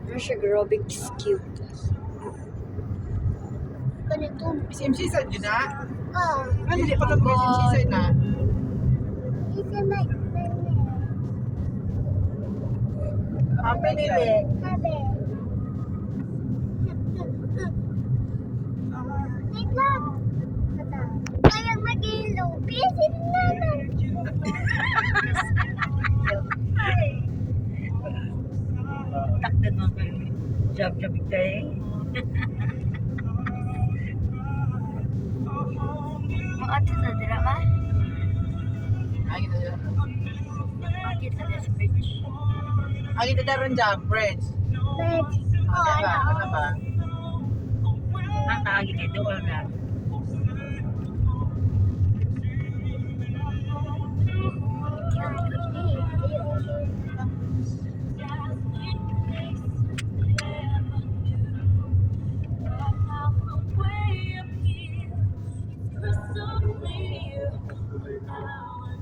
Ano siya, Rubik's Cube. Ganito. SMC side yun na? Oh. Ano, hindi pa lang SMC side na? Isa na Pinili. Sabi. Wait lang. Kaya mag-ilo. Pisin naman. Takdan mo pa jab-jab tayo. Makatid na dira ka? Ay, ito dyan. Makatid na sa bridge. Ay, ito daron dyan, French. Wait. Ano ba? Nakakagi kayo doon na.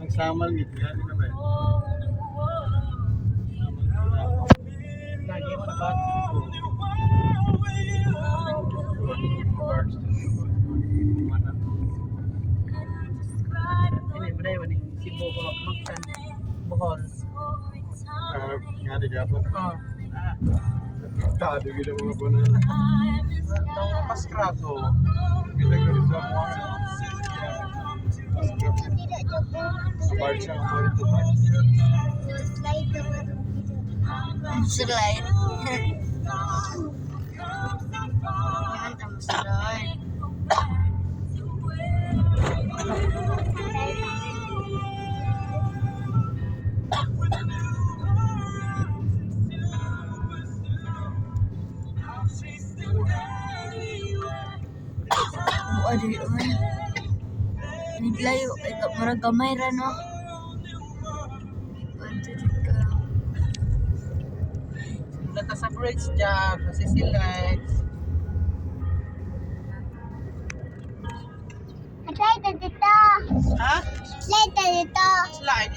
Nagsamal ngiti yan, di naman. Lagi mo na ba? Ini ba na yun? Cebu ko magsan. Bohol. Nga di ka po. Oh. Tado gila mga banana. Itong paskrato. Kita ka rin sa mga part siya ang mga ito. Slide naman. Slide. Yan, tama slide. Aduh, ini layo, murag gamay ra no. Nata sa bridge dyan. Kasi select. Slide na dito. Ha? Slide na dito. Slide.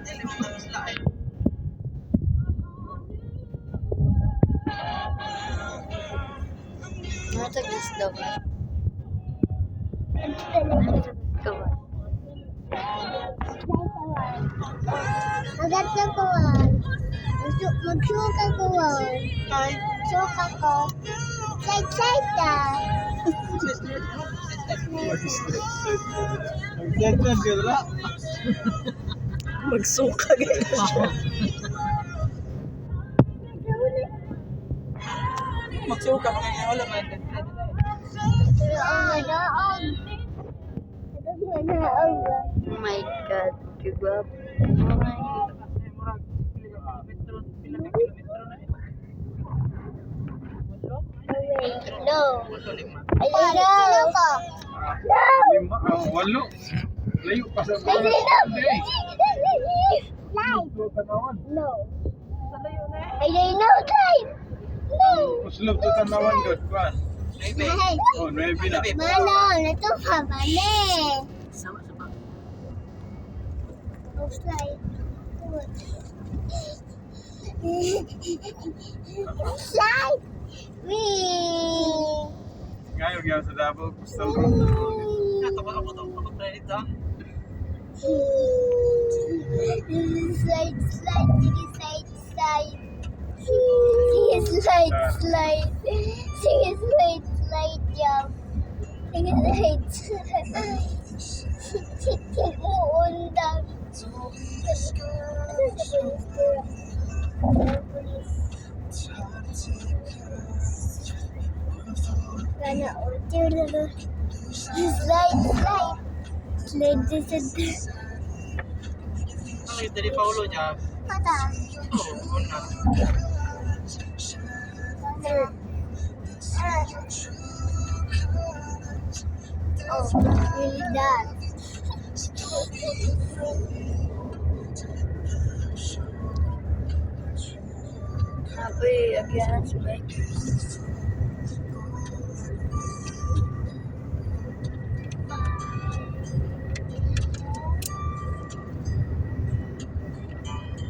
Dili mo na slide. Mata gas daw. Agad na ko magsuka ko suka ko. Slide, slide ka. Nagdagdag gila. Magsuka gano'n siya. Magsuka pa kanya wala man. Oh my god, kagwap. No. Ayun ko. Lima, walo. Layo pa sa mga. Slide. Tanawan. No. Ayun no, slide. No. Uslog to tanawan god kwan. Mahal. Oh, 9 na. Malo, nato pa bale. Sama sa bag. Oh, slide. Slide. Wee. Ngayon gyud sa Davao Coastal Road. Ito ba ako itong pag-try dito? Slide, slide, sige, slide, slide. Sige, slide, slide. Sige, slide, slide, jump. Sige, slide, slide. Sige, uundang. Sana ulit. Slide, slide. Slide, slide. Ano yung dari Paulo dyan? Mata. Oo, una. Oh, really that. Sabi, agyan sa bike.